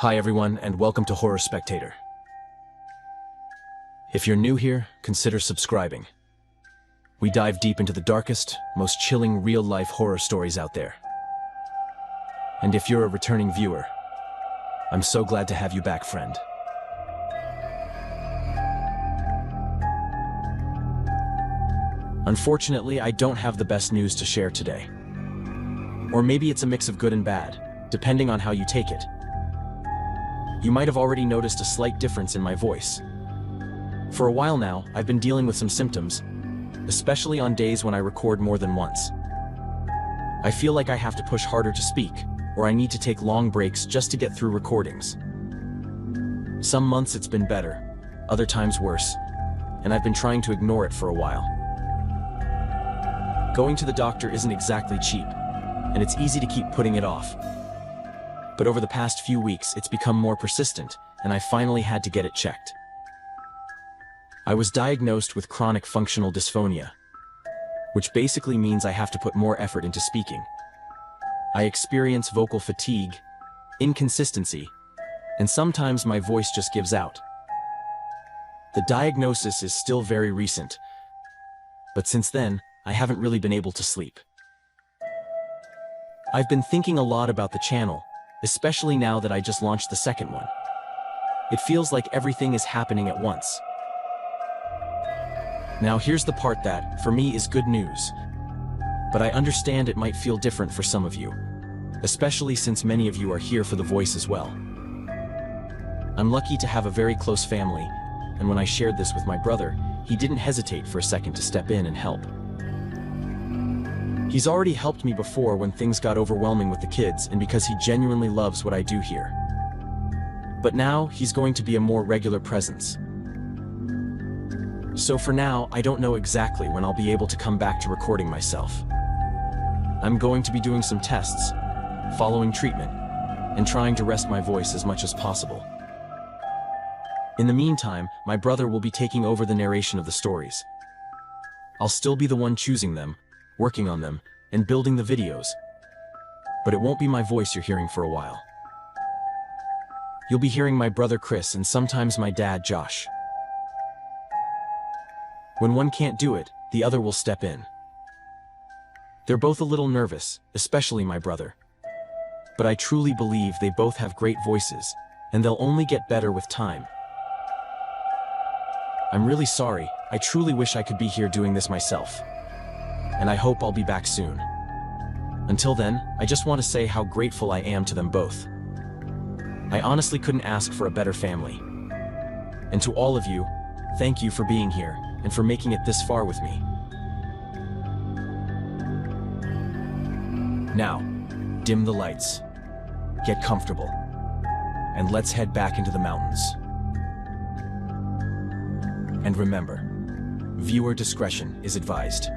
Hi everyone, and welcome to Horror Spectator. If you're new here, consider subscribing. We dive deep into the darkest, most chilling real-life horror stories out there. And if you're a returning viewer, I'm so glad to have you back, friend. Unfortunately, I don't have the best news to share today. Or maybe it's a mix of good and bad, depending on how you take it. You might have already noticed a slight difference in my voice. For a while now, I've been dealing with some symptoms, especially on days when I record more than once. I feel like I have to push harder to speak, or I need to take long breaks just to get through recordings. Some months it's been better, other times worse, and I've been trying to ignore it for a while. Going to the doctor isn't exactly cheap, and it's easy to keep putting it off. But over the past few weeks, it's become more persistent, and I finally had to get it checked. I was diagnosed with chronic functional dysphonia, which basically means I have to put more effort into speaking. I experience vocal fatigue, inconsistency, and sometimes my voice just gives out. The diagnosis is still very recent, but since then, I haven't really been able to sleep. I've been thinking a lot about the channel, especially now that I just launched the second one. It feels like everything is happening at once. Now here's the part that, for me, is good news. But I understand it might feel different for some of you, especially since many of you are here for the voice as well. I'm lucky to have a very close family, and when I shared this with my brother, he didn't hesitate for a second to step in and help. He's already helped me before when things got overwhelming with the kids and because he genuinely loves what I do here. But now, he's going to be a more regular presence. So for now, I don't know exactly when I'll be able to come back to recording myself. I'm going to be doing some tests, following treatment, and trying to rest my voice as much as possible. In the meantime, my brother will be taking over the narration of the stories. I'll still be the one choosing them, working on them, and building the videos. But it won't be my voice you're hearing for a while. You'll be hearing my brother Chris and sometimes my dad Josh. When one can't do it, the other will step in. They're both a little nervous, especially my brother. But I truly believe they both have great voices, and they'll only get better with time. I'm really sorry, I truly wish I could be here doing this myself. And I hope I'll be back soon. Until then, I just want to say how grateful I am to them both. I honestly couldn't ask for a better family. And to all of you, thank you for being here and for making it this far with me. Now, dim the lights, get comfortable, and let's head back into the mountains. And remember, viewer discretion is advised.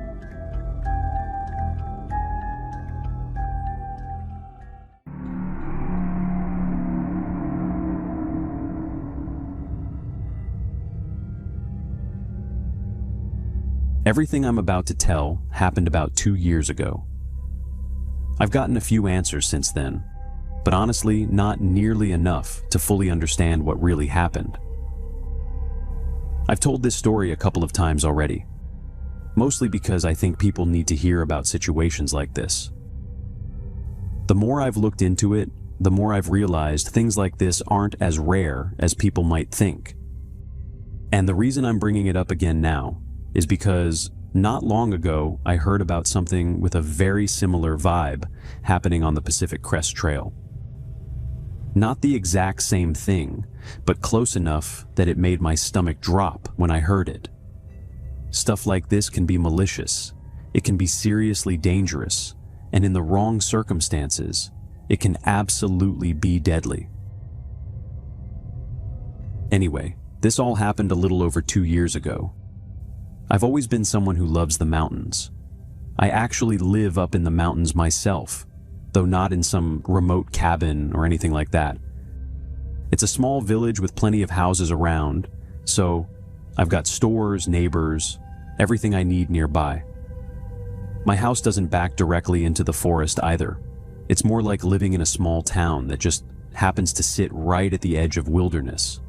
Everything I'm about to tell happened about 2 years ago. I've gotten a few answers since then, but honestly, not nearly enough to fully understand what really happened. I've told this story a couple of times already, mostly because I think people need to hear about situations like this. The more I've looked into it, the more I've realized things like this aren't as rare as people might think. And the reason I'm bringing it up again now is because not long ago I heard about something with a very similar vibe happening on the Pacific Crest Trail. Not the exact same thing, but close enough that it made my stomach drop when I heard it. Stuff like this can be malicious, it can be seriously dangerous, and in the wrong circumstances, it can absolutely be deadly. Anyway, this all happened a little over 2 years ago. I've always been someone who loves the mountains. I actually live up in the mountains myself, though not in some remote cabin or anything like that. It's a small village with plenty of houses around, so I've got stores, neighbors, everything I need nearby. My house doesn't back directly into the forest either. It's more like living in a small town that just happens to sit right at the edge of wilderness.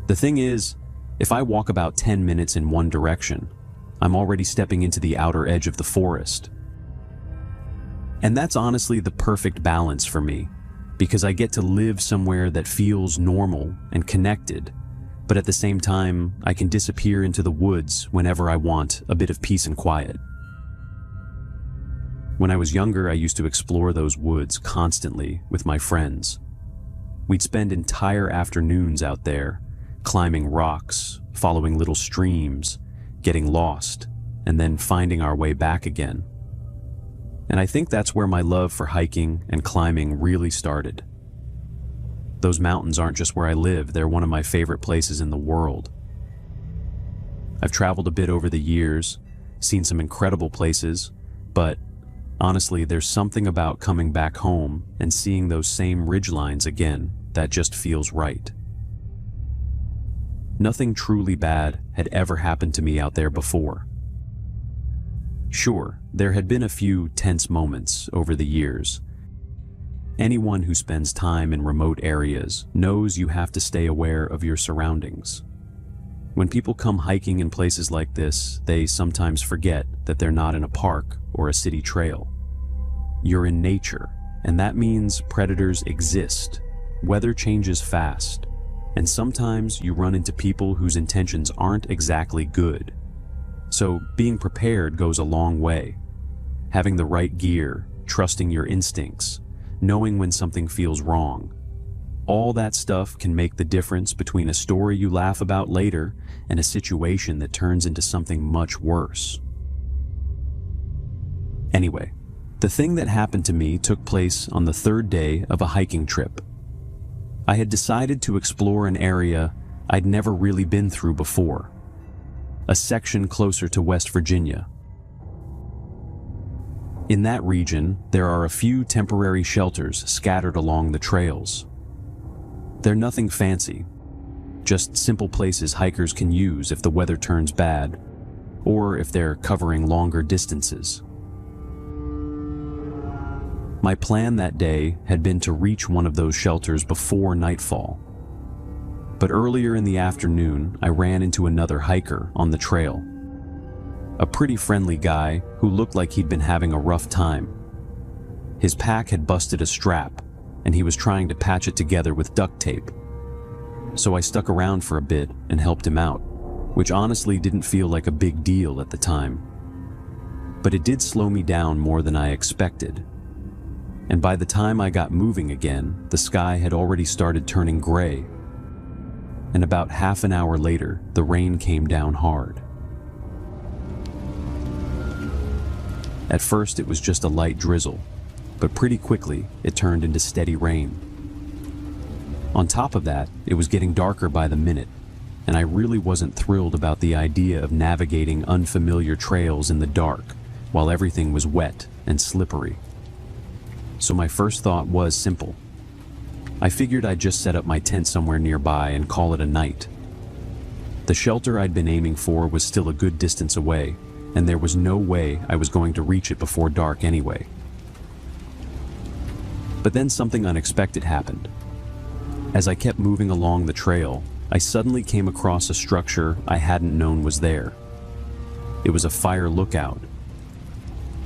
The thing is, if I walk about 10 minutes in one direction, I'm already stepping into the outer edge of the forest. And that's honestly the perfect balance for me, because I get to live somewhere that feels normal and connected, but at the same time, I can disappear into the woods whenever I want a bit of peace and quiet. When I was younger, I used to explore those woods constantly with my friends. We'd spend entire afternoons out there, climbing rocks, following little streams, getting lost, and then finding our way back again. And I think that's where my love for hiking and climbing really started. Those mountains aren't just where I live, they're one of my favorite places in the world. I've traveled a bit over the years, seen some incredible places, but honestly, there's something about coming back home and seeing those same ridgelines again that just feels right. Nothing truly bad had ever happened to me out there before. Sure, there had been a few tense moments over the years. Anyone who spends time in remote areas knows you have to stay aware of your surroundings. When people come hiking in places like this, they sometimes forget that they're not in a park or a city trail. You're in nature, and that means predators exist. Weather changes fast, and sometimes you run into people whose intentions aren't exactly good. So being prepared goes a long way. Having the right gear, trusting your instincts, knowing when something feels wrong. All that stuff can make the difference between a story you laugh about later and a situation that turns into something much worse. Anyway, the thing that happened to me took place on the third day of a hiking trip. I had decided to explore an area I'd never really been through before, a section closer to West Virginia. In that region, there are a few temporary shelters scattered along the trails. They're nothing fancy, just simple places hikers can use if the weather turns bad, or if they're covering longer distances. My plan that day had been to reach one of those shelters before nightfall. But earlier in the afternoon, I ran into another hiker on the trail. A pretty friendly guy who looked like he'd been having a rough time. His pack had busted a strap, and he was trying to patch it together with duct tape. So I stuck around for a bit and helped him out, which honestly didn't feel like a big deal at the time. But it did slow me down more than I expected. And by the time I got moving again, the sky had already started turning gray. And about half an hour later, the rain came down hard. At first, it was just a light drizzle, but pretty quickly, it turned into steady rain. On top of that, it was getting darker by the minute, and I really wasn't thrilled about the idea of navigating unfamiliar trails in the dark while everything was wet and slippery. So my first thought was simple. I figured I'd just set up my tent somewhere nearby and call it a night. The shelter I'd been aiming for was still a good distance away, and there was no way I was going to reach it before dark anyway. But then something unexpected happened. As I kept moving along the trail, I suddenly came across a structure I hadn't known was there. It was a fire lookout.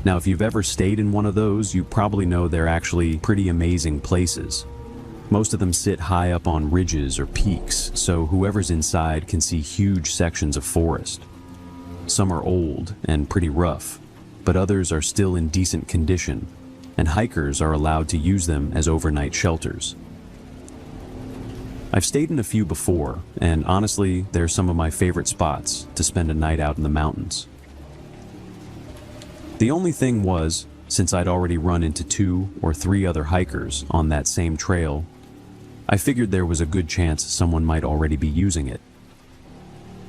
Now, if you've ever stayed in one of those, you probably know they're actually pretty amazing places. Most of them sit high up on ridges or peaks, so whoever's inside can see huge sections of forest. Some are old and pretty rough, but others are still in decent condition, and hikers are allowed to use them as overnight shelters. I've stayed in a few before, and honestly, they're some of my favorite spots to spend a night out in the mountains. The only thing was, since I'd already run into 2 or 3 other hikers on that same trail, I figured there was a good chance someone might already be using it.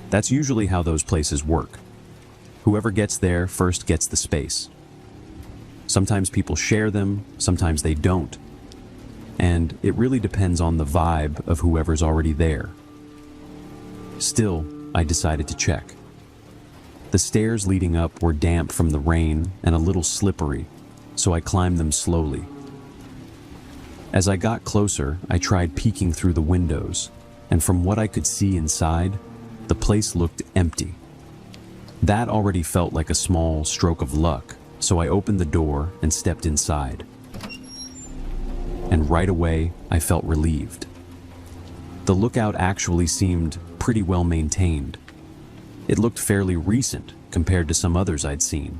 That's usually how those places work. Whoever gets there first gets the space. Sometimes people share them, sometimes they don't. And it really depends on the vibe of whoever's already there. Still, I decided to check. The stairs leading up were damp from the rain and a little slippery, so I climbed them slowly. As I got closer, I tried peeking through the windows, and from what I could see inside, the place looked empty. That already felt like a small stroke of luck, so I opened the door and stepped inside. And right away, I felt relieved. The lookout actually seemed pretty well maintained. It looked fairly recent compared to some others I'd seen.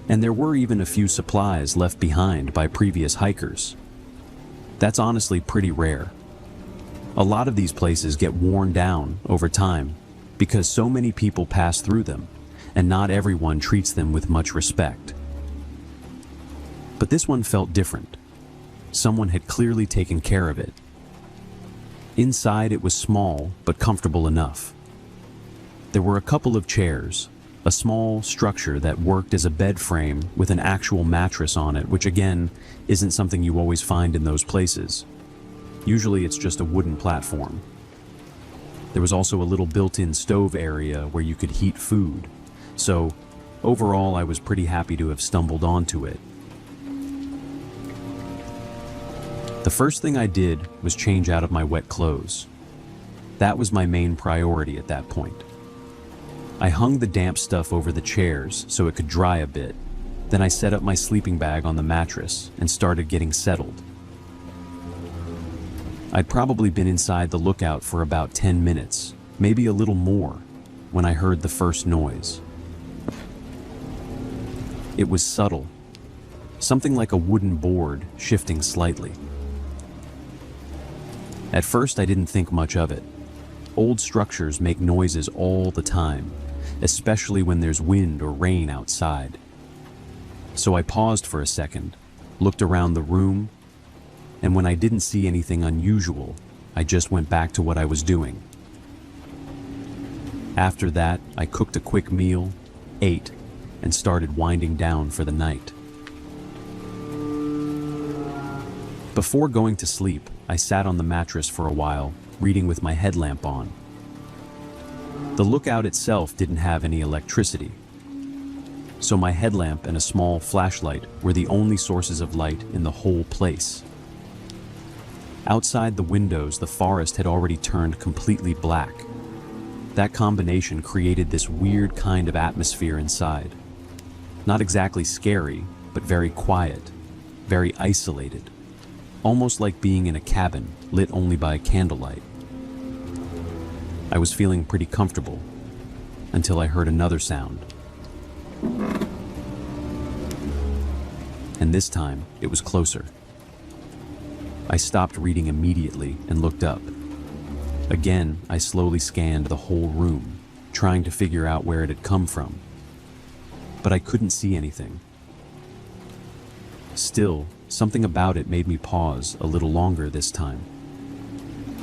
And there were even a few supplies left behind by previous hikers. That's honestly pretty rare. A lot of these places get worn down over time because so many people pass through them, and not everyone treats them with much respect. But this one felt different. Someone had clearly taken care of it. Inside it was small but comfortable enough. There were a couple of chairs, a small structure that worked as a bed frame with an actual mattress on it, which again, isn't something you always find in those places. Usually it's just a wooden platform. There was also a little built-in stove area where you could heat food. So, overall, I was pretty happy to have stumbled onto it. The first thing I did was change out of my wet clothes. That was my main priority at that point. I hung the damp stuff over the chairs so it could dry a bit. Then I set up my sleeping bag on the mattress and started getting settled. I'd probably been inside the lookout for about 10 minutes, maybe a little more, when I heard the first noise. It was subtle, something like a wooden board shifting slightly. At first I didn't think much of it. Old structures make noises all the time, especially when there's wind or rain outside. So I paused for a second, looked around the room, and when I didn't see anything unusual, I just went back to what I was doing. After that, I cooked a quick meal, ate, and started winding down for the night. Before going to sleep, I sat on the mattress for a while, reading with my headlamp on. The lookout itself didn't have any electricity, so my headlamp and a small flashlight were the only sources of light in the whole place. Outside the windows, the forest had already turned completely black. That combination created this weird kind of atmosphere inside. Not exactly scary, but very quiet, very isolated, almost like being in a cabin lit only by candlelight. I was feeling pretty comfortable until I heard another sound. And this time, it was closer. I stopped reading immediately and looked up. Again, I slowly scanned the whole room, trying to figure out where it had come from. But I couldn't see anything. Still, something about it made me pause a little longer this time.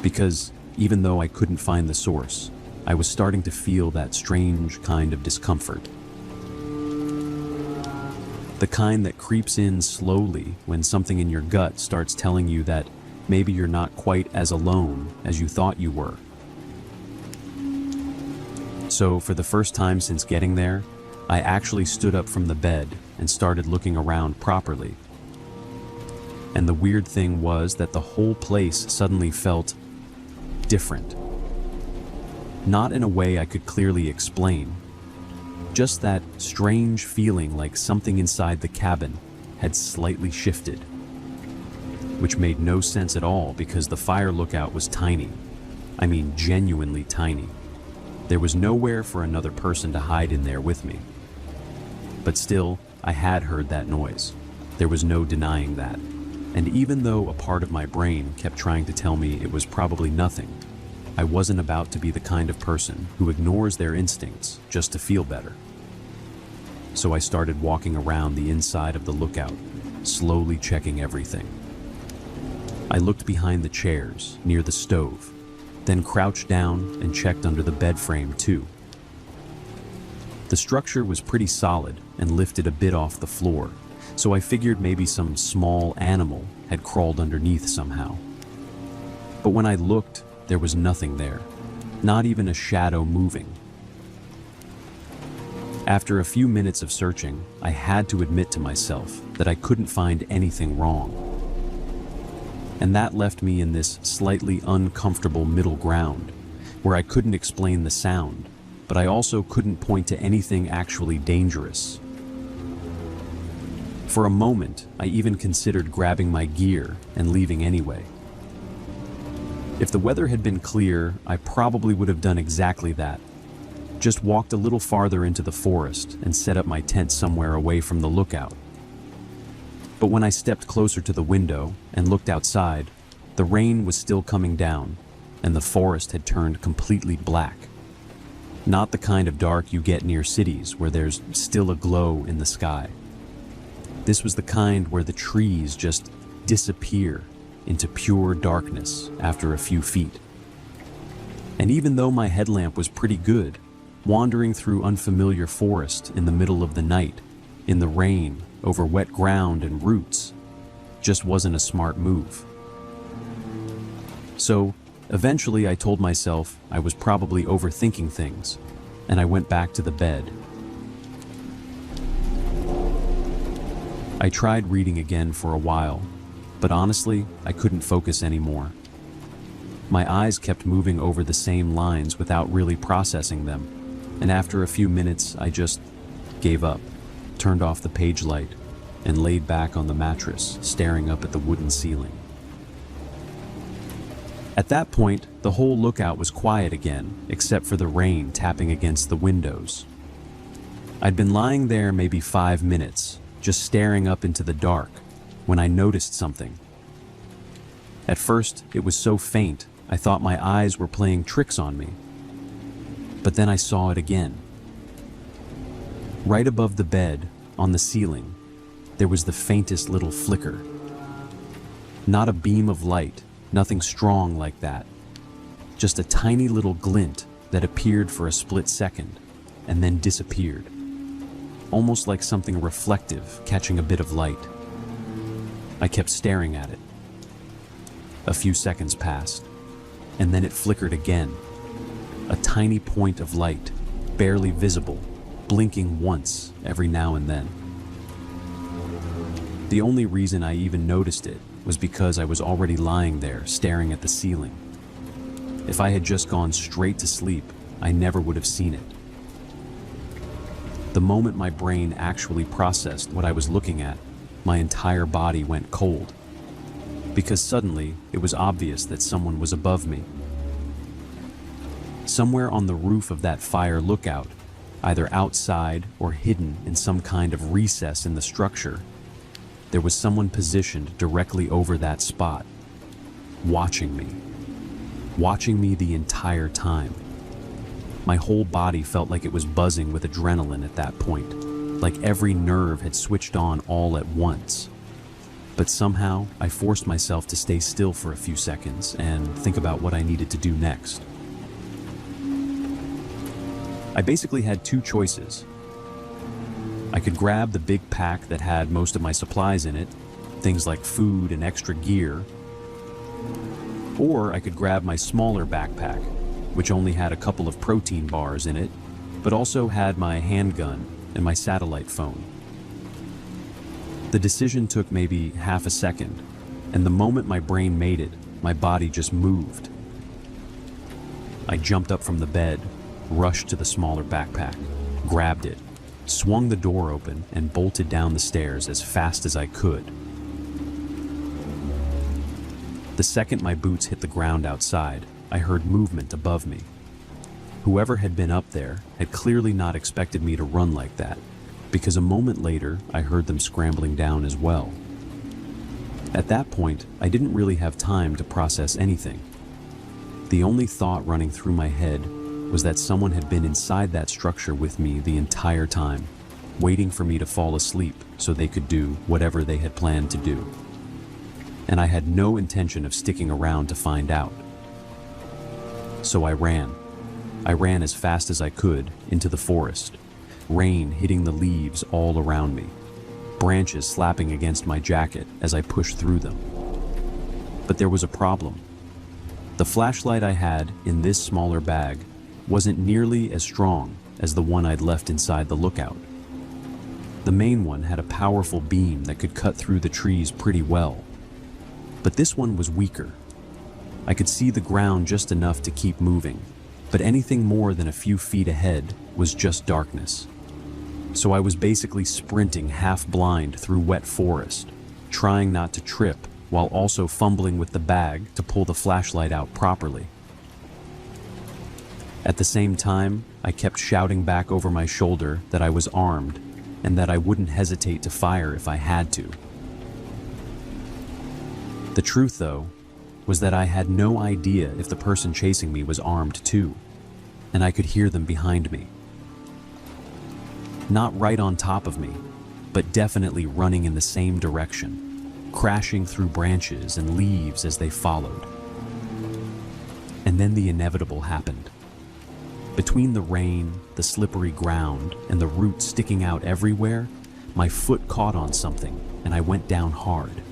Because even though I couldn't find the source, I was starting to feel that strange kind of discomfort. The kind that creeps in slowly when something in your gut starts telling you that maybe you're not quite as alone as you thought you were. So, for the first time since getting there, I actually stood up from the bed and started looking around properly. And the weird thing was that the whole place suddenly felt different. Not in a way I could clearly explain. Just that strange feeling like something inside the cabin had slightly shifted. Which made no sense at all because the fire lookout was tiny. I mean, genuinely tiny. There was nowhere for another person to hide in there with me. But still, I had heard that noise. There was no denying that. And even though a part of my brain kept trying to tell me it was probably nothing, I wasn't about to be the kind of person who ignores their instincts just to feel better. So I started walking around the inside of the lookout, slowly checking everything. I looked behind the chairs, near the stove, then crouched down and checked under the bed frame too. The structure was pretty solid and lifted a bit off the floor, so I figured maybe some small animal had crawled underneath somehow. But when I looked, there was nothing there, not even a shadow moving. After a few minutes of searching, I had to admit to myself that I couldn't find anything wrong. And that left me in this slightly uncomfortable middle ground, where I couldn't explain the sound, but I also couldn't point to anything actually dangerous. For a moment, I even considered grabbing my gear and leaving anyway. If the weather had been clear, I probably would have done exactly that. Just walked a little farther into the forest and set up my tent somewhere away from the lookout. But when I stepped closer to the window and looked outside, the rain was still coming down, and the forest had turned completely black. Not the kind of dark you get near cities where there's still a glow in the sky. This was the kind where the trees just disappear into pure darkness after a few feet. And even though my headlamp was pretty good, wandering through unfamiliar forest in the middle of the night, in the rain, over wet ground and roots, just wasn't a smart move. So, eventually I told myself I was probably overthinking things, and I went back to the bed. I tried reading again for a while, but honestly, I couldn't focus anymore. My eyes kept moving over the same lines without really processing them, and after a few minutes, I just gave up, turned off the page light, and laid back on the mattress, staring up at the wooden ceiling. At that point, the whole lookout was quiet again, except for the rain tapping against the windows. I'd been lying there maybe 5 minutes, just staring up into the dark, when I noticed something. At first, it was so faint, I thought my eyes were playing tricks on me. But then I saw it again. Right above the bed, on the ceiling, there was the faintest little flicker. Not a beam of light, nothing strong like that. Just a tiny little glint that appeared for a split second, and then disappeared. Almost like something reflective catching a bit of light. I kept staring at it. A few seconds passed, and then it flickered again. A tiny point of light, barely visible, blinking once every now and then. The only reason I even noticed it was because I was already lying there staring at the ceiling. If I had just gone straight to sleep, I never would have seen it. The moment my brain actually processed what I was looking at, my entire body went cold. Because suddenly, it was obvious that someone was above me. Somewhere on the roof of that fire lookout, either outside or hidden in some kind of recess in the structure, there was someone positioned directly over that spot, watching me the entire time. My whole body felt like it was buzzing with adrenaline at that point, like every nerve had switched on all at once. But somehow, I forced myself to stay still for a few seconds and think about what I needed to do next. I basically had two choices. I could grab the big pack that had most of my supplies in it, things like food and extra gear, or I could grab my smaller backpack, which only had a couple of protein bars in it, but also had my handgun and my satellite phone. The decision took maybe half a second, and the moment my brain made it, my body just moved. I jumped up from the bed, rushed to the smaller backpack, grabbed it, swung the door open, and bolted down the stairs as fast as I could. The second my boots hit the ground outside, I heard movement above me. Whoever had been up there had clearly not expected me to run like that, because a moment later I heard them scrambling down as well. At that point, I didn't really have time to process anything. The only thought running through my head was that someone had been inside that structure with me the entire time, waiting for me to fall asleep so they could do whatever they had planned to do. And I had no intention of sticking around to find out. So I ran. I ran as fast as I could into the forest, rain hitting the leaves all around me, branches slapping against my jacket as I pushed through them. But there was a problem. The flashlight I had in this smaller bag wasn't nearly as strong as the one I'd left inside the lookout. The main one had a powerful beam that could cut through the trees pretty well. but this one was weaker. I could see the ground just enough to keep moving, but anything more than a few feet ahead was just darkness. So I was basically sprinting half-blind through wet forest, trying not to trip while also fumbling with the bag to pull the flashlight out properly. At the same time, I kept shouting back over my shoulder that I was armed and that I wouldn't hesitate to fire if I had to. The truth, though, was that I had no idea if the person chasing me was armed too, and I could hear them behind me. Not right on top of me, but definitely running in the same direction, crashing through branches and leaves as they followed. And then the inevitable happened. Between the rain, the slippery ground, and the roots sticking out everywhere, my foot caught on something, and I went down hard.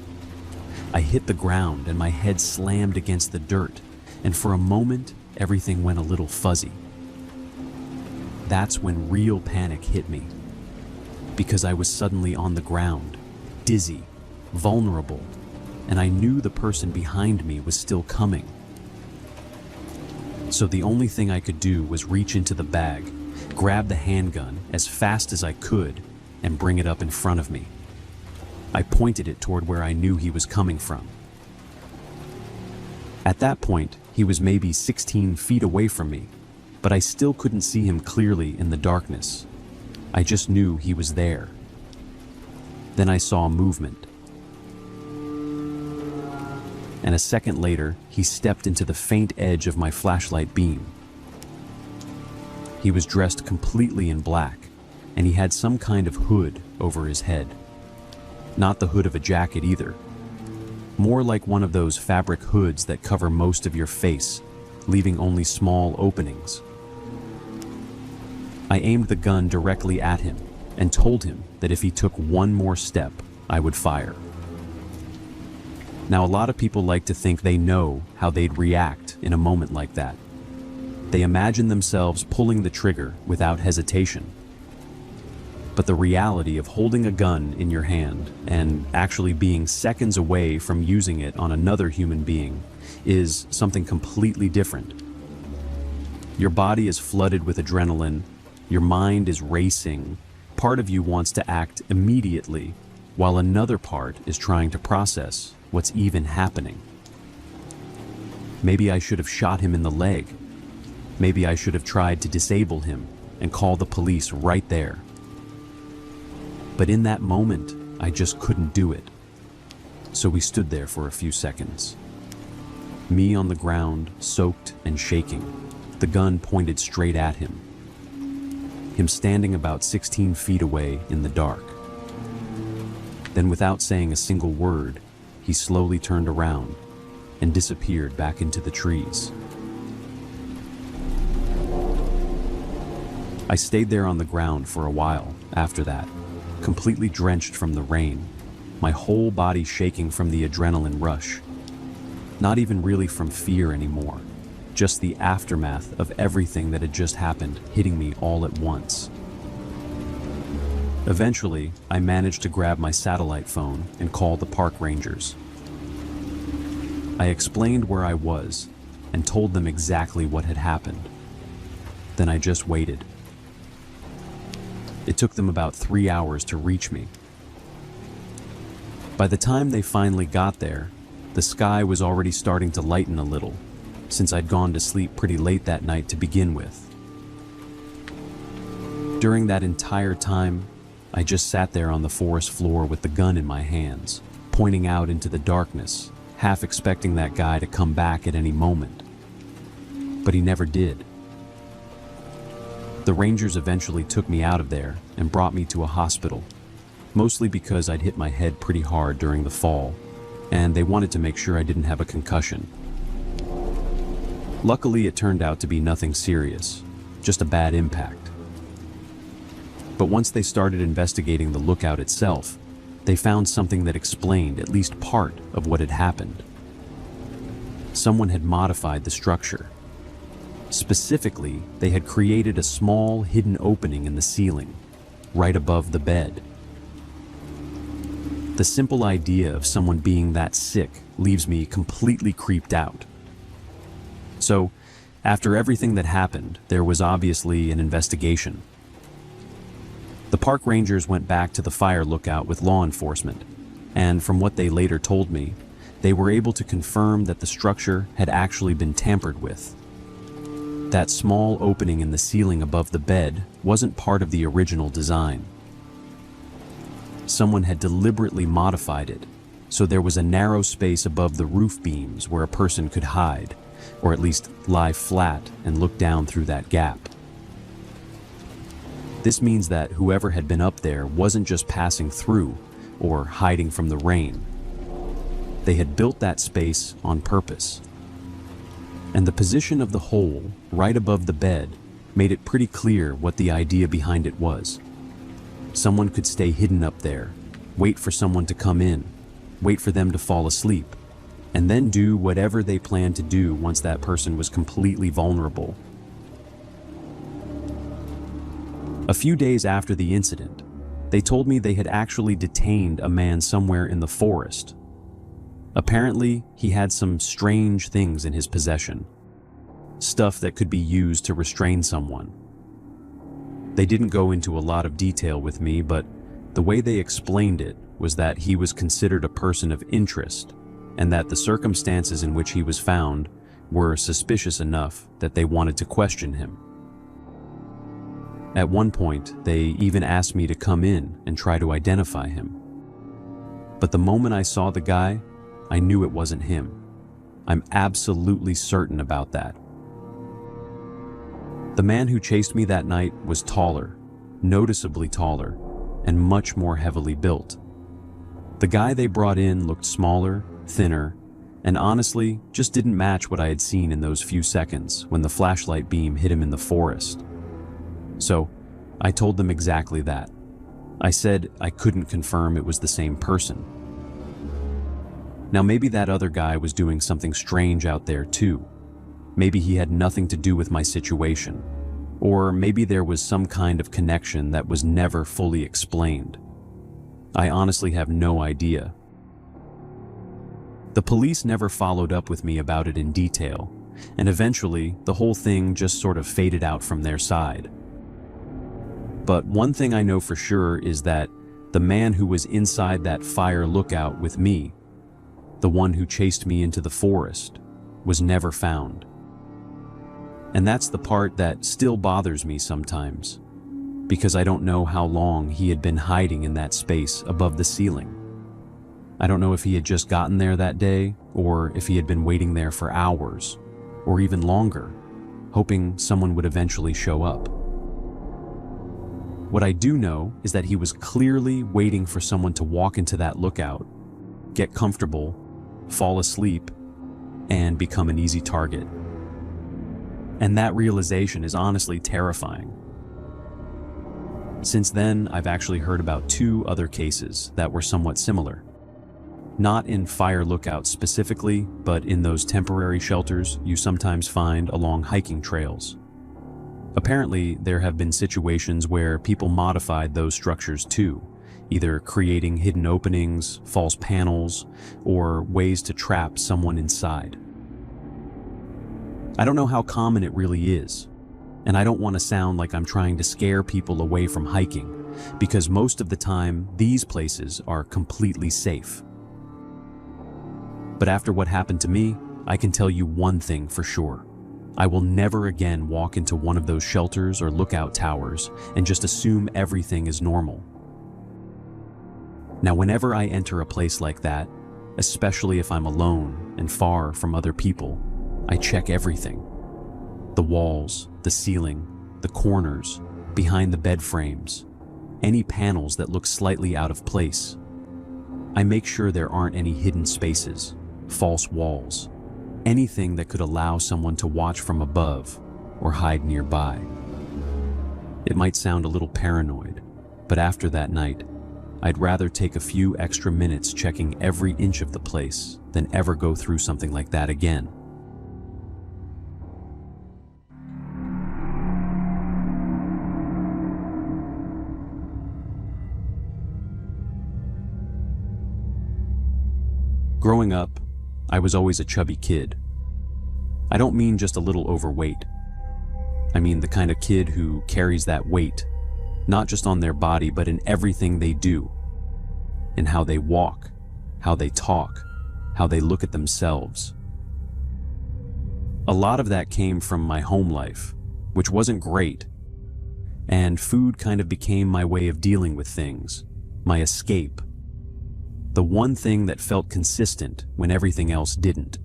I hit the ground, and my head slammed against the dirt, and for a moment, everything went a little fuzzy. That's when real panic hit me, because I was suddenly on the ground, dizzy, vulnerable, and I knew the person behind me was still coming. So the only thing I could do was reach into the bag, grab the handgun as fast as I could, and bring it up in front of me. I pointed it toward where I knew he was coming from. At that point, he was maybe 16 feet away from me, but I still couldn't see him clearly in the darkness. I just knew he was there. Then I saw movement. And a second later, he stepped into the faint edge of my flashlight beam. He was dressed completely in black, and he had some kind of hood over his head. Not the hood of a jacket either. More like one of those fabric hoods that cover most of your face, leaving only small openings. I aimed the gun directly at him and told him that if he took one more step, I would fire. Now, a lot of people like to think they know how they'd react in a moment like that. They imagine themselves pulling the trigger without hesitation. But the reality of holding a gun in your hand and actually being seconds away from using it on another human being is something completely different. Your body is flooded with adrenaline, your mind is racing, part of you wants to act immediately, while another part is trying to process what's even happening. Maybe I should have shot him in the leg. Maybe I should have tried to disable him and call the police right there. But in that moment, I just couldn't do it. So we stood there for a few seconds. Me on the ground, soaked and shaking, the gun pointed straight at him. Him standing about 16 feet away in the dark. Then, without saying a single word, he slowly turned around and disappeared back into the trees. I stayed there on the ground for a while after that, completely drenched from the rain, my whole body shaking from the adrenaline rush. Not even really from fear anymore, just the aftermath of everything that had just happened hitting me all at once. Eventually, I managed to grab my satellite phone and call the park rangers. I explained where I was and told them exactly what had happened. Then I just waited. It took them about 3 hours to reach me. By the time they finally got there, the sky was already starting to lighten a little, since I'd gone to sleep pretty late that night to begin with. During that entire time, I just sat there on the forest floor with the gun in my hands, pointing out into the darkness, half expecting that guy to come back at any moment. But he never did. The rangers eventually took me out of there and brought me to a hospital, mostly because I'd hit my head pretty hard during the fall, and they wanted to make sure I didn't have a concussion. Luckily, it turned out to be nothing serious, just a bad impact. But once they started investigating the lookout itself, they found something that explained at least part of what had happened. Someone had modified the structure. Specifically, they had created a small hidden opening in the ceiling, right above the bed. The simple idea of someone being that sick leaves me completely creeped out. So, after everything that happened, there was obviously an investigation. The park rangers went back to the fire lookout with law enforcement, and from what they later told me, they were able to confirm that the structure had actually been tampered with. That small opening in the ceiling above the bed wasn't part of the original design. Someone had deliberately modified it, so there was a narrow space above the roof beams where a person could hide, or at least lie flat and look down through that gap. This means that whoever had been up there wasn't just passing through or hiding from the rain. They had built that space on purpose. And the position of the hole right above the bed made it pretty clear what the idea behind it was. Someone could stay hidden up there, wait for someone to come in, wait for them to fall asleep, and then do whatever they planned to do once that person was completely vulnerable. A few days after the incident, they told me they had actually detained a man somewhere in the forest. Apparently, he had some strange things in his possession. Stuff that could be used to restrain someone. They didn't go into a lot of detail with me, but the way they explained it was that he was considered a person of interest, and that the circumstances in which he was found were suspicious enough that they wanted to question him. At one point, they even asked me to come in and try to identify him. But the moment I saw the guy, I knew it wasn't him. I'm absolutely certain about that. The man who chased me that night was taller, noticeably taller, and much more heavily built. The guy they brought in looked smaller, thinner, and honestly just didn't match what I had seen in those few seconds when the flashlight beam hit him in the forest. So, I told them exactly that. I said I couldn't confirm it was the same person. Now maybe that other guy was doing something strange out there too. Maybe he had nothing to do with my situation. Or maybe there was some kind of connection that was never fully explained. I honestly have no idea. The police never followed up with me about it in detail, and eventually the whole thing just sort of faded out from their side. But one thing I know for sure is that the man who was inside that fire lookout with me, the one who chased me into the forest, was never found. And that's the part that still bothers me sometimes, because I don't know how long he had been hiding in that space above the ceiling. I don't know if he had just gotten there that day, or if he had been waiting there for hours, or even longer, hoping someone would eventually show up. What I do know is that he was clearly waiting for someone to walk into that lookout, get comfortable, fall asleep, and become an easy target. And that realization is honestly terrifying. Since then, I've actually heard about 2 other cases that were somewhat similar. Not in fire lookouts specifically, but in those temporary shelters you sometimes find along hiking trails. Apparently, there have been situations where people modified those structures too, either creating hidden openings, false panels, or ways to trap someone inside. I don't know how common it really is, and I don't want to sound like I'm trying to scare people away from hiking, because most of the time, these places are completely safe. But after what happened to me, I can tell you one thing for sure. I will never again walk into one of those shelters or lookout towers and just assume everything is normal. Now, whenever I enter a place like that, especially if I'm alone and far from other people, I check everything. The walls, the ceiling, the corners, behind the bed frames, any panels that look slightly out of place. I make sure there aren't any hidden spaces, false walls, anything that could allow someone to watch from above or hide nearby. It might sound a little paranoid, but after that night, I'd rather take a few extra minutes checking every inch of the place than ever go through something like that again. Growing up, I was always a chubby kid. I don't mean just a little overweight. I mean the kind of kid who carries that weight, not just on their body, but in everything they do. In how they walk, how they talk, how they look at themselves. A lot of that came from my home life, which wasn't great. And food kind of became my way of dealing with things, my escape. The one thing that felt consistent when everything else didn't.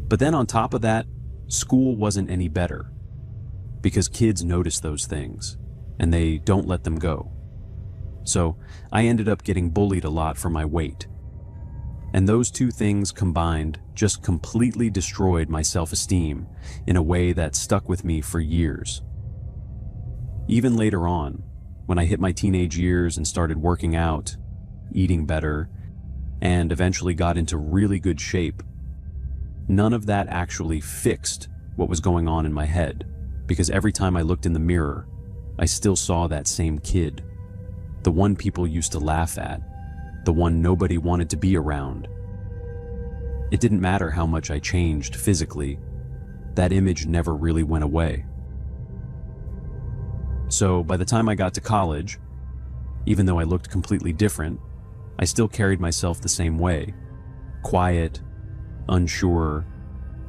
But then on top of that, school wasn't any better. Because kids notice those things, and they don't let them go. So I ended up getting bullied a lot for my weight. And those two things combined just completely destroyed my self-esteem in a way that stuck with me for years. Even later on, when I hit my teenage years and started working out, eating better, and eventually got into really good shape, none of that actually fixed what was going on in my head, because every time I looked in the mirror, I still saw that same kid, the one people used to laugh at, the one nobody wanted to be around. It didn't matter how much I changed physically, that image never really went away. So by the time I got to college, even though I looked completely different, I still carried myself the same way. Quiet, unsure,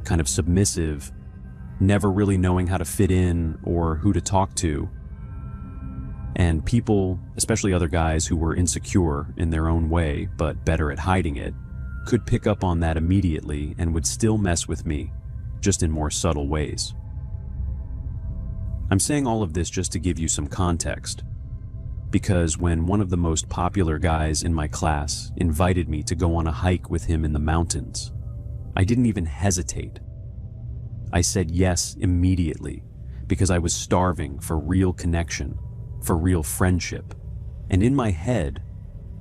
kind of submissive, never really knowing how to fit in or who to talk to. And people, especially other guys who were insecure in their own way, but better at hiding it, could pick up on that immediately and would still mess with me, just in more subtle ways. I'm saying all of this just to give you some context, because when one of the most popular guys in my class invited me to go on a hike with him in the mountains, I didn't even hesitate. I said yes immediately, because I was starving for real connection, for real friendship. And in my head,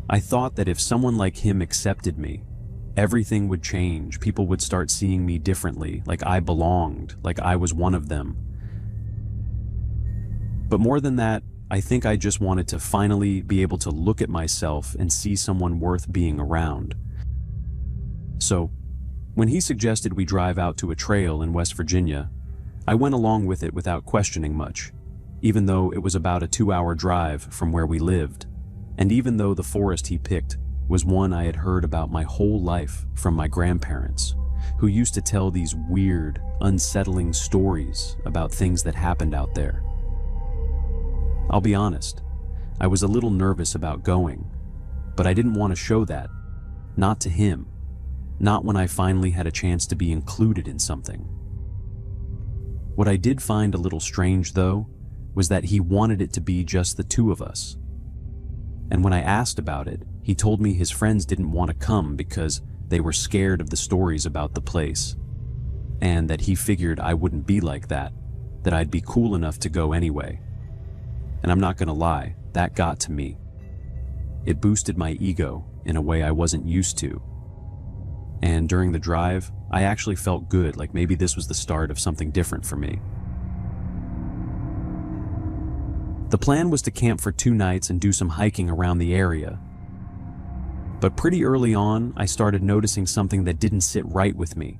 I thought that if someone like him accepted me, everything would change. People would start seeing me differently, like I belonged, like I was one of them. But more than that, I think I just wanted to finally be able to look at myself and see someone worth being around. So, when he suggested we drive out to a trail in West Virginia, I went along with it without questioning much, even though it was about a 2-hour drive from where we lived, and even though the forest he picked was one I had heard about my whole life from my grandparents, who used to tell these weird, unsettling stories about things that happened out there. I'll be honest, I was a little nervous about going, but I didn't want to show that, not to him, not when I finally had a chance to be included in something. What I did find a little strange, though, was that he wanted it to be just the two of us. And when I asked about it, he told me his friends didn't want to come because they were scared of the stories about the place, and that he figured I wouldn't be like that I'd be cool enough to go anyway. And I'm not gonna lie, that got to me. It boosted my ego in a way I wasn't used to. And during the drive, I actually felt good, like maybe this was the start of something different for me. The plan was to camp for 2 nights and do some hiking around the area. But pretty early on, I started noticing something that didn't sit right with me.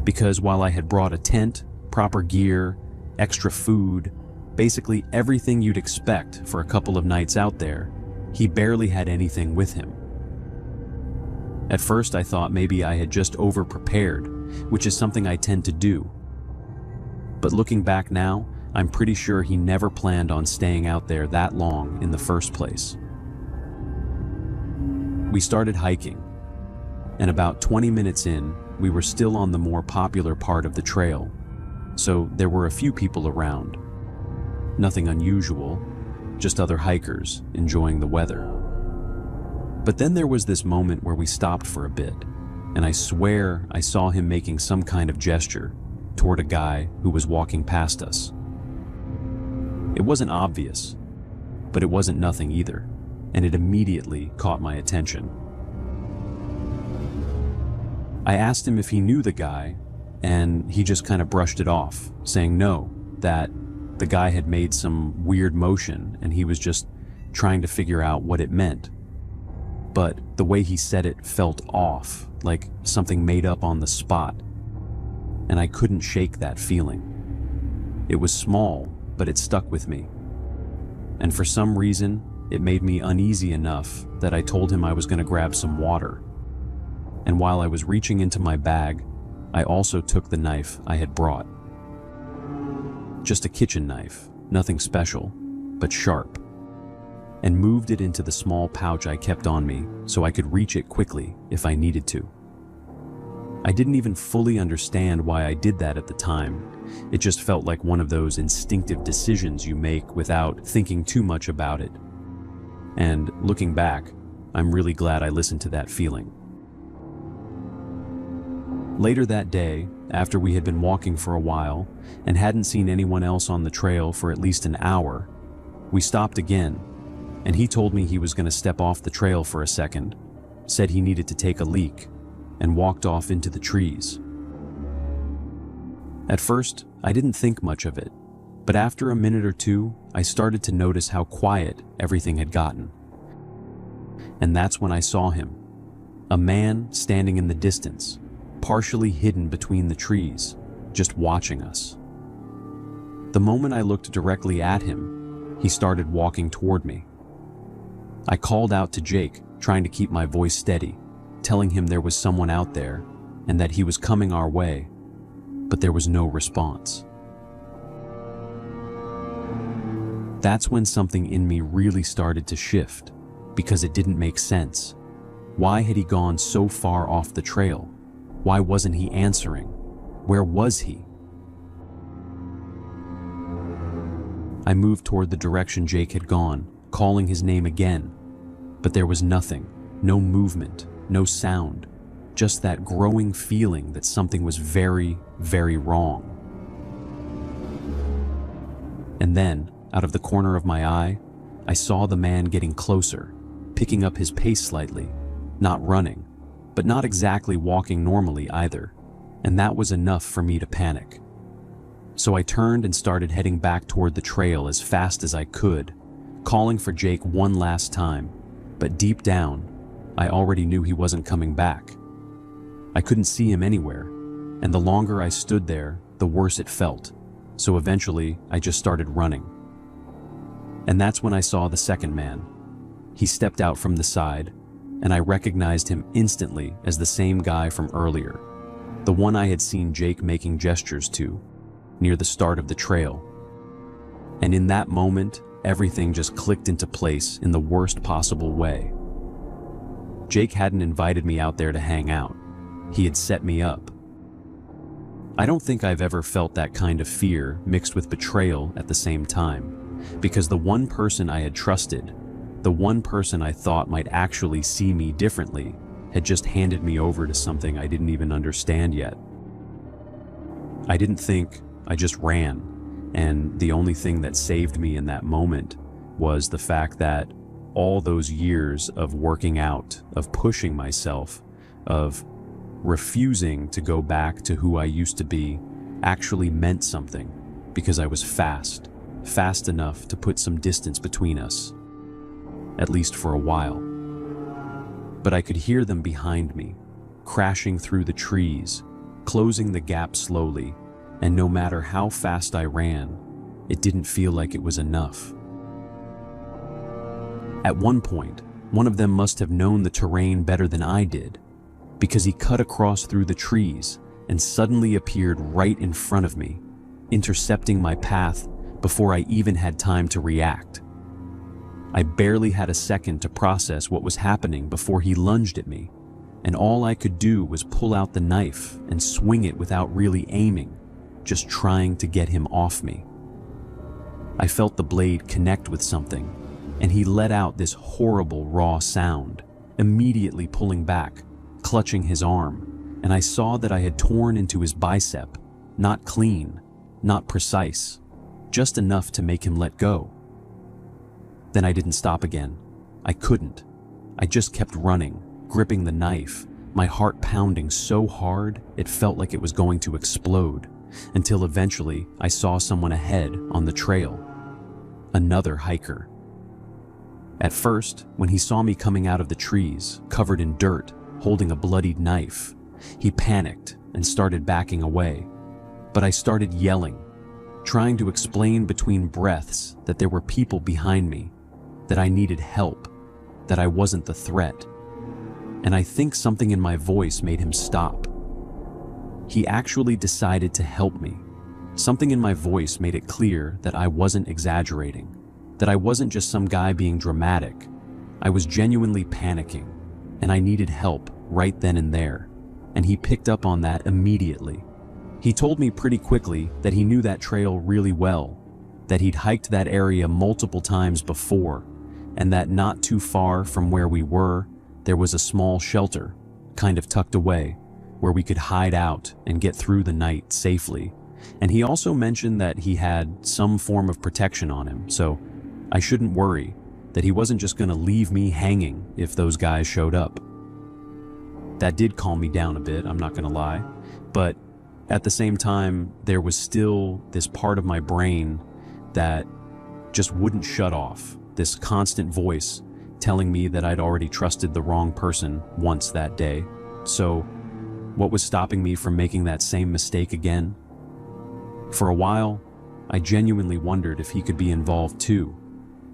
Because while I had brought a tent, proper gear, extra food, basically everything you'd expect for a couple of nights out there, he barely had anything with him. At first I thought maybe I had just over-prepared, which is something I tend to do. But looking back now, I'm pretty sure he never planned on staying out there that long in the first place. We started hiking, and about 20 minutes in, we were still on the more popular part of the trail, so there were a few people around. Nothing unusual, just other hikers enjoying the weather. But then there was this moment where we stopped for a bit, and I swear I saw him making some kind of gesture toward a guy who was walking past us. It wasn't obvious, but it wasn't nothing either, and it immediately caught my attention. I asked him if he knew the guy, and he just kind of brushed it off, saying no, that the guy had made some weird motion and he was just trying to figure out what it meant. But the way he said it felt off, like something made up on the spot, and I couldn't shake that feeling. It was small, but it stuck with me. And for some reason, it made me uneasy enough that I told him I was going to grab some water. And while I was reaching into my bag, I also took the knife I had brought. Just a kitchen knife, nothing special, but sharp, and moved it into the small pouch I kept on me so I could reach it quickly if I needed to. I didn't even fully understand why I did that at the time. It just felt like one of those instinctive decisions you make without thinking too much about it. And looking back, I'm really glad I listened to that feeling. Later that day, after we had been walking for a while and hadn't seen anyone else on the trail for at least an hour, we stopped again, and he told me he was going to step off the trail for a second, said he needed to take a leak, and walked off into the trees. At first, I didn't think much of it, but after a minute or two, I started to notice how quiet everything had gotten. And that's when I saw him, a man standing in the distance, partially hidden between the trees, just watching us. The moment I looked directly at him, he started walking toward me. I called out to Jake, trying to keep my voice steady, telling him there was someone out there and that he was coming our way, but there was no response. That's when something in me really started to shift, because it didn't make sense. Why had he gone so far off the trail? Why wasn't he answering? Where was he? I moved toward the direction Jake had gone, calling his name again, but there was nothing, no movement, no sound, just that growing feeling that something was very, very wrong. And then, out of the corner of my eye, I saw the man getting closer, picking up his pace slightly, not running, but not exactly walking normally either, and that was enough for me to panic. So I turned and started heading back toward the trail as fast as I could, calling for Jake one last time, but deep down, I already knew he wasn't coming back. I couldn't see him anywhere, and the longer I stood there, the worse it felt, so eventually I just started running. And that's when I saw the second man. He stepped out from the side, and I recognized him instantly as the same guy from earlier, the one I had seen Jake making gestures to, near the start of the trail. And in that moment, everything just clicked into place in the worst possible way. Jake hadn't invited me out there to hang out. He had set me up. I don't think I've ever felt that kind of fear mixed with betrayal at the same time, because the one person I had trusted, the one person I thought might actually see me differently, had just handed me over to something I didn't even understand yet. I didn't think, I just ran, and the only thing that saved me in that moment was the fact that all those years of working out, of pushing myself, of refusing to go back to who I used to be, actually meant something, because I was fast enough to put some distance between us, at least for a while. But I could hear them behind me, crashing through the trees, closing the gap slowly, and no matter how fast I ran, it didn't feel like it was enough. At one point, one of them must have known the terrain better than I did, because he cut across through the trees and suddenly appeared right in front of me, intercepting my path before I even had time to react. I barely had a second to process what was happening before he lunged at me, and all I could do was pull out the knife and swing it without really aiming, just trying to get him off me. I felt the blade connect with something, and he let out this horrible raw sound, immediately pulling back, clutching his arm, and I saw that I had torn into his bicep, not clean, not precise, just enough to make him let go. Then I didn't stop again. I couldn't. I just kept running, gripping the knife, my heart pounding so hard it felt like it was going to explode, until eventually I saw someone ahead on the trail. Another hiker. At first, when he saw me coming out of the trees, covered in dirt, holding a bloodied knife, he panicked and started backing away. But I started yelling, trying to explain between breaths that there were people behind me, that I needed help, that I wasn't the threat. And I think something in my voice made him stop. He actually decided to help me. Something in my voice made it clear that I wasn't exaggerating, that I wasn't just some guy being dramatic. I was genuinely panicking, and I needed help right then and there. And he picked up on that immediately. He told me pretty quickly that he knew that trail really well, that he'd hiked that area multiple times before, and that not too far from where we were, there was a small shelter, kind of tucked away, where we could hide out and get through the night safely. And he also mentioned that he had some form of protection on him, so I shouldn't worry, that he wasn't just gonna leave me hanging if those guys showed up. That did calm me down a bit, I'm not gonna lie, but at the same time, there was still this part of my brain that just wouldn't shut off, this constant voice telling me that I'd already trusted the wrong person once that day. So, what was stopping me from making that same mistake again? For a while, I genuinely wondered if he could be involved too,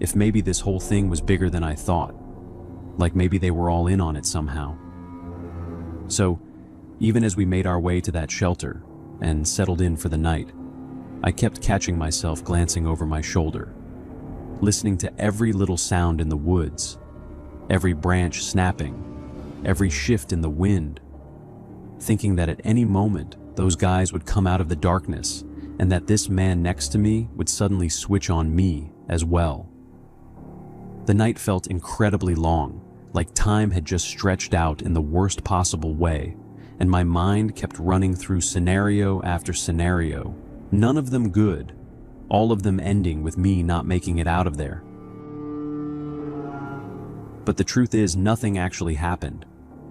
if maybe this whole thing was bigger than I thought, like maybe they were all in on it somehow. So, even as we made our way to that shelter and settled in for the night, I kept catching myself glancing over my shoulder, listening to every little sound in the woods, every branch snapping, every shift in the wind, thinking that at any moment those guys would come out of the darkness and that this man next to me would suddenly switch on me as well. The night felt incredibly long, like time had just stretched out in the worst possible way, and my mind kept running through scenario after scenario, none of them good, all of them ending with me not making it out of there. But the truth is, nothing actually happened.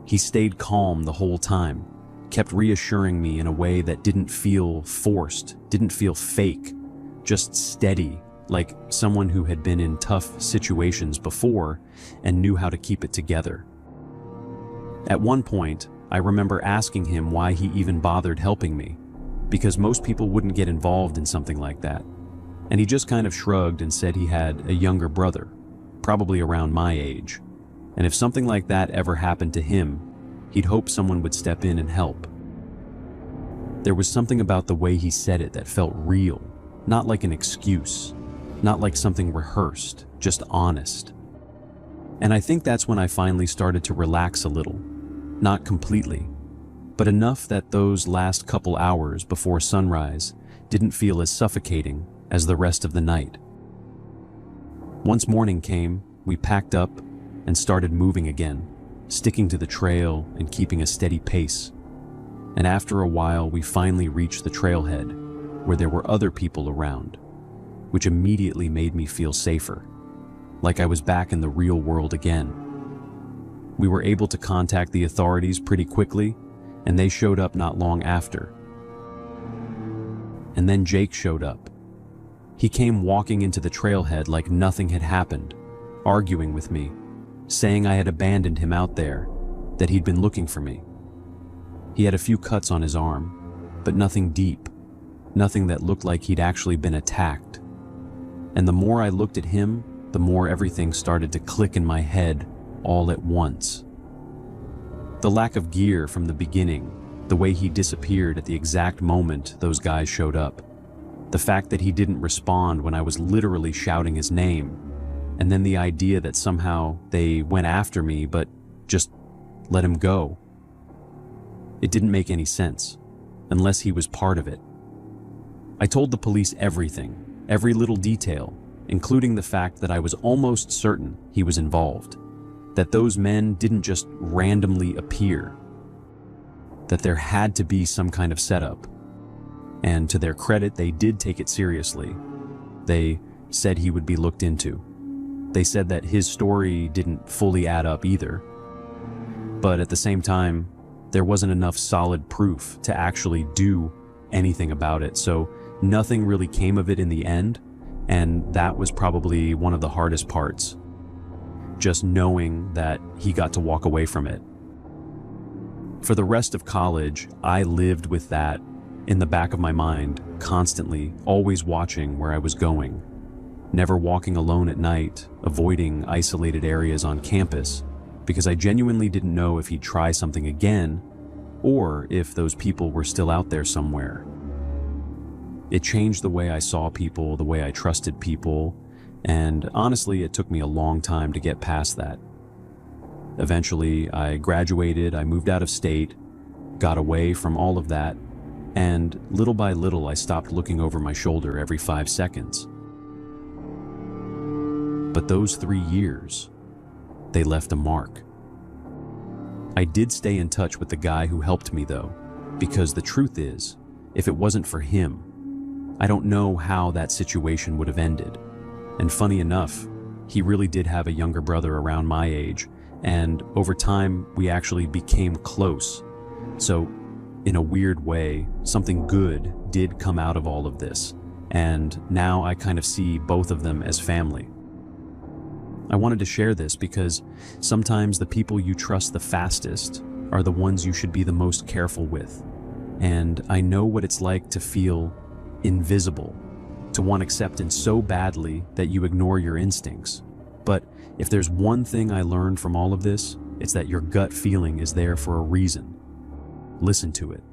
He stayed calm the whole time, kept reassuring me in a way that didn't feel forced, didn't feel fake, just steady, like someone who had been in tough situations before and knew how to keep it together. At one point, I remember asking him why he even bothered helping me, because most people wouldn't get involved in something like that. And he just kind of shrugged and said he had a younger brother, probably around my age, and if something like that ever happened to him, he'd hope someone would step in and help. There was something about the way he said it that felt real, not like an excuse, not like something rehearsed, just honest. And I think that's when I finally started to relax a little, not completely, but enough that those last couple hours before sunrise didn't feel as suffocating as the rest of the night. Once morning came, we packed up and started moving again, sticking to the trail and keeping a steady pace. And after a while, we finally reached the trailhead, where there were other people around, which immediately made me feel safer, like I was back in the real world again. We were able to contact the authorities pretty quickly, and they showed up not long after. And then Jake showed up. He came walking into the trailhead like nothing had happened, arguing with me, saying I had abandoned him out there, that he'd been looking for me. He had a few cuts on his arm, but nothing deep, nothing that looked like he'd actually been attacked. And the more I looked at him, the more everything started to click in my head all at once. The lack of gear from the beginning, the way he disappeared at the exact moment those guys showed up, the fact that he didn't respond when I was literally shouting his name, and then the idea that somehow they went after me but just let him go. It didn't make any sense, unless he was part of it. I told the police everything, every little detail, including the fact that I was almost certain he was involved, that those men didn't just randomly appear, that there had to be some kind of setup. And to their credit, they did take it seriously. They said he would be looked into. They said that his story didn't fully add up either. But at the same time, there wasn't enough solid proof to actually do anything about it, so nothing really came of it in the end, and that was probably one of the hardest parts. just knowing that he got to walk away from it. For the rest of college, I lived with that in the back of my mind, constantly, always watching where I was going. Never walking alone at night, avoiding isolated areas on campus, because I genuinely didn't know if he'd try something again, or if those people were still out there somewhere. It changed the way I saw people, the way I trusted people, and honestly, it took me a long time to get past that. Eventually, I graduated, I moved out of state, got away from all of that, and little by little, I stopped looking over my shoulder every 5 seconds. But those 3 years, they left a mark. I did stay in touch with the guy who helped me though, because the truth is, if it wasn't for him, I don't know how that situation would have ended. And funny enough, he really did have a younger brother around my age, and over time, we actually became close. So, in a weird way, something good did come out of all of this, and now I kind of see both of them as family. I wanted to share this because sometimes the people you trust the fastest are the ones you should be the most careful with. And I know what it's like to feel invisible, to want acceptance so badly that you ignore your instincts. But if there's one thing I learned from all of this, it's that your gut feeling is there for a reason. Listen to it.